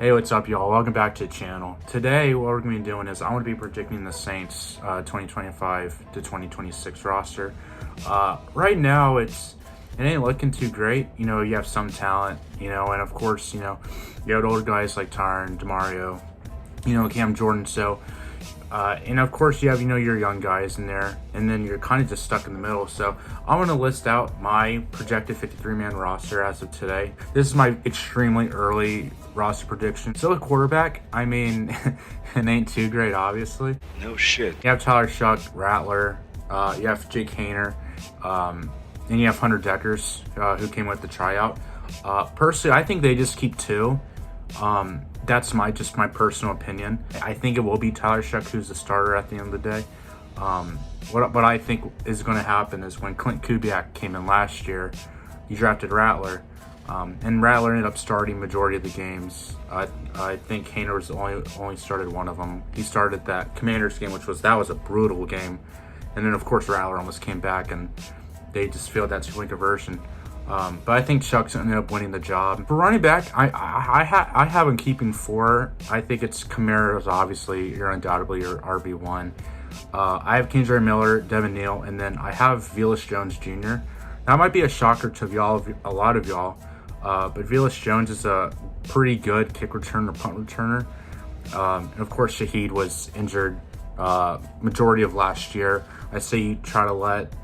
Hey, what's up, y'all? Welcome back to the channel. Today, what we're going to be doing is I'm going to be predicting the Saints 2025 to 2026 roster. Right now, it ain't looking too great. You know, you have some talent, and of course, you have older guys like Tyron, DeMario, Cam Jordan. So, and of course, you have, your young guys in there, and then you're kind of just stuck in the middle. So I'm going to list out my projected 53-man roster as of today. This is my extremely early roster prediction. So the quarterback, it ain't too great, obviously. No shit. You have Tyler Shuck, Rattler, you have Jake Hayner, and you have Hunter Deckers, who came with the tryout. Personally, I think they just keep two. That's my personal opinion. I think it will be Tyler Shuck who's the starter at the end of the day. What I think is going to happen is when Clint Kubiak came in last year, he drafted Rattler, and Rattler ended up starting majority of the games. I think Hayner was only started one of them. He started that Commanders game, that was a brutal game, and then of course Rattler almost came back, and they just failed that two-point conversion. But I think Chuck's ended up winning the job. For running back, I have him keeping four. I think it's Kamara's obviously, you're undoubtedly your RB1. I have Kendra Miller, Devin Neal, and then I have Velus Jones Jr. That might be a shocker to a lot of y'all, but Velus Jones is a pretty good kick returner, punt returner. And of course, Shaheed was injured majority of last year. I say you try to let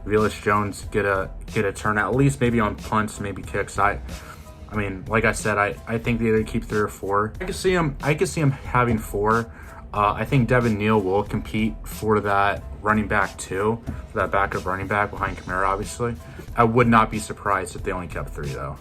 Velus Jones get a turn, at least maybe on punts, maybe kicks. Like I said, I think they either keep three or four. I can see him having four. I think Devin Neal will compete for that running back too, for that backup running back behind Kamara, obviously. I would not be surprised if they only kept three though.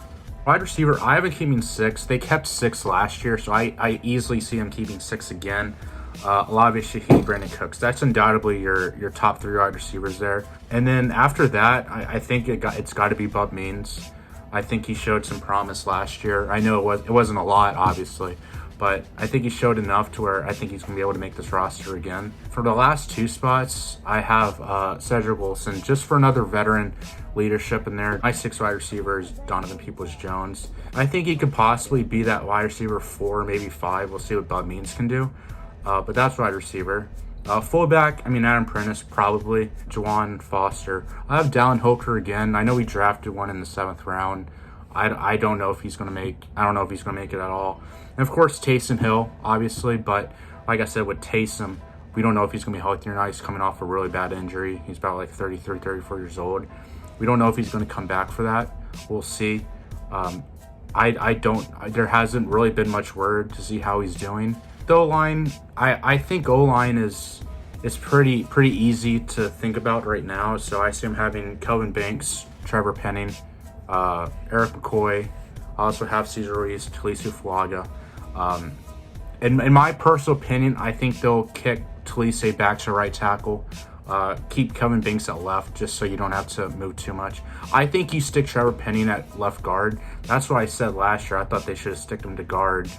Wide receiver, I have it keeping six. They kept six last year, so I easily see them keeping six again. A lot of it, Shaheed, Brandon Cooks. That's undoubtedly your top three wide receivers there. And then after that, I think it's got to be Bub Means. I think he showed some promise last year. I know it wasn't a lot, obviously, but I think he showed enough to where I think he's going to be able to make this roster again. For the last two spots, I have Cedric Wilson, just for another veteran leadership in there. My six wide receivers, Donovan Peoples-Jones. I think he could possibly be that wide receiver 4, maybe 5. We'll see what Bub Means can do. But that's wide receiver. Fullback, Adam Prentice, probably. Juwan Foster. I have Dallin Holker again. I know we drafted one in the 7th round. I don't know if he's going to make it at all. And of course, Taysom Hill, obviously. But like I said, with Taysom, we don't know if he's going to be healthy or not. He's coming off a really bad injury. He's about 34 years old. We don't know if he's going to come back for that. We'll see. There hasn't really been much word to see how he's doing. The O-line, I think O-line is pretty easy to think about right now. So I see him having Kelvin Banks, Trevor Penning, Eric McCoy. I also have Cesar Ruiz, Talisu Fuaga. In my personal opinion, I think they'll kick Talise back to right tackle. Keep Kelvin Banks at left, just so you don't have to move too much. I think you stick Trevor Penning at left guard. That's what I said last year. I thought they should have sticked him to guard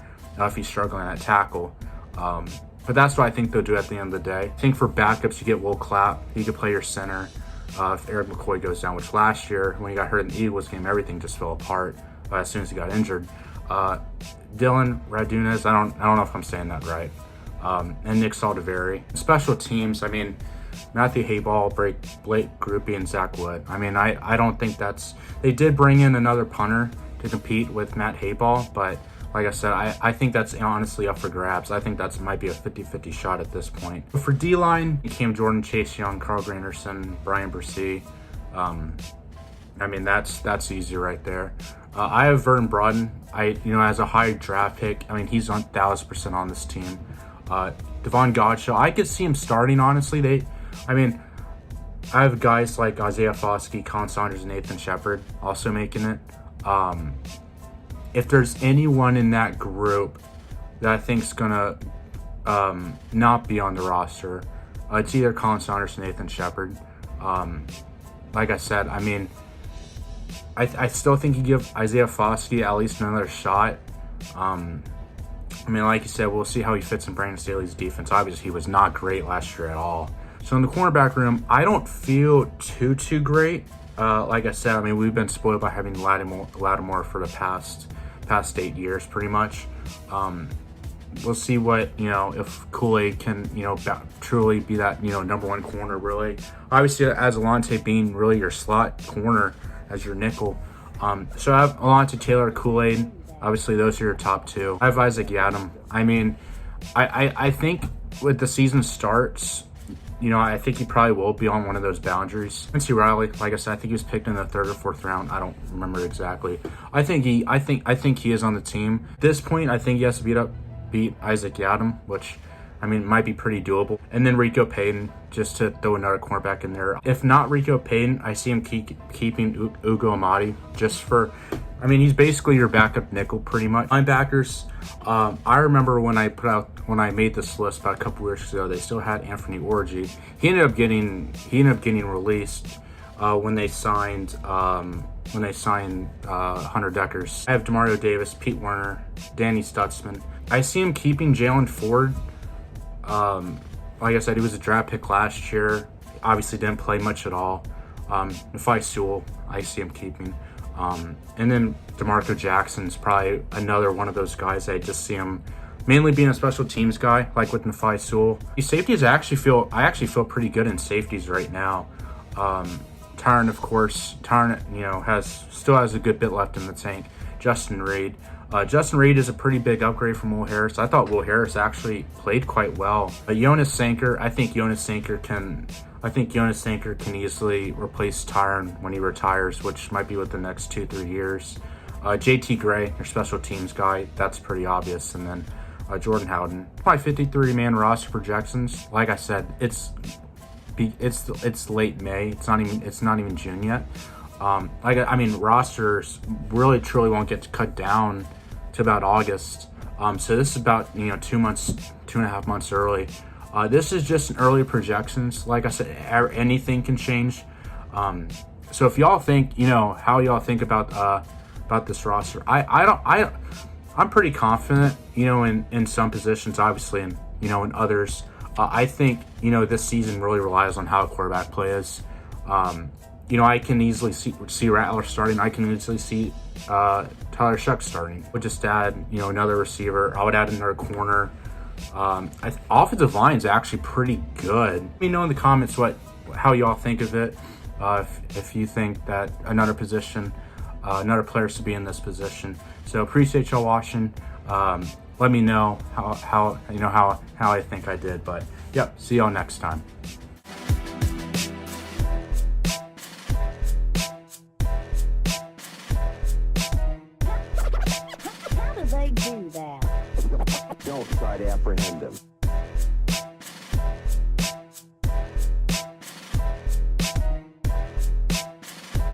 if he's struggling at tackle. But that's what I think they'll do at the end of the day. I think for backups, you get Will Clapp. He could play your center if Eric McCoy goes down, which last year, when he got hurt in the Eagles game, everything just fell apart as soon as he got injured. Dylan Radunez, I don't know if I'm saying that right. And Nick Saldiveri. Special teams, Matthew Hayball, Blake Groupie, and Zach Wood. I don't think they did bring in another punter to compete with Matt Hayball, but like I said, I think that's honestly up for grabs. I think that might be a 50-50 shot at this point. For D-line, Cam Jordan, Chase Young, Carl Granderson, Brian Bresee. That's easy right there. I have Vernon Broughton. As a high draft pick, he's on 1,000% on this team. Devon Godchaux, I could see him starting, honestly. I have guys like Isaiah Foskey, Colin Saunders, and Nathan Shepard also making it. If there's anyone in that group that I think's gonna not be on the roster, it's either Colin Saunders or Nathan Shepard. Like I said, I still think you give Isaiah Foskey at least another shot. Like you said, we'll see how he fits in Brandon Staley's defense. Obviously, he was not great last year at all. So in the cornerback room, I don't feel too great. Like I said, we've been spoiled by having Lattimore for the past 8 years, pretty much. We'll see what, if Kool-Aid can, truly be that, number one corner, really. Obviously, as Alontae being really your slot corner as your nickel. So I have Alontae Taylor, Kool-Aid. Obviously, those are your top two. I have Isaac Yiadom. I mean, I think with the season starts, I think he probably will be on one of those boundaries. Quincy Riley, like I said, I think he was picked in the 3rd or 4th round. I don't remember exactly. I think he is on the team. At this point, I think he has to beat Isaac Yiadom, which, I mean, might be pretty doable. And then Rico Payton, just to throw another cornerback in there. If not Rico Payton, I see him keeping Ugo Amadi just for, I mean, he's basically your backup nickel pretty much. Linebackers, I remember when I made this list about a couple years ago, they still had Anthony Orji. He ended up getting released when they signed Hunter Deckers. I have Demario Davis, Pete Werner, Danny Stutzman. I see him keeping Jalen Ford. Like I said, he was a draft pick last year. Obviously didn't play much at all. Nafai Sewell, I see him keeping. And then DeMarco Jackson's probably another one of those guys. I just see him mainly being a special teams guy, like with Nafai Sewell. These safeties, I actually feel pretty good in safeties right now. Tyron, of course, still has a good bit left in the tank. Justin Reid. Justin Reid is a pretty big upgrade from Will Harris. I thought Will Harris actually played quite well. Jonas Sanker, I think Jonas Sanker can easily replace Tyron when he retires, which might be within the next 2-3 years. JT Gray, your special teams guy, that's pretty obvious. And then Jordan Howden. My 53-man roster projections, like I said, it's late May. It's not even June yet. Rosters really truly won't get cut down to about August. So this is about 2.5 months early. This is just an early projections. Like I said, anything can change. So if y'all think, how y'all think about this roster, I'm pretty confident, in some positions, obviously, and in others. I think, this season really relies on how quarterback play is. I can easily see Rattler starting. I can easily see Tyler Shuck starting. Would just add, another receiver. I would add another corner. Offensive line is actually pretty good. Let me know in the comments how y'all think of it. If you think that another player should be in this position. So appreciate y'all watching. Let me know how I think I did. But yep, see y'all next time. How do they do that? Don't try to apprehend them.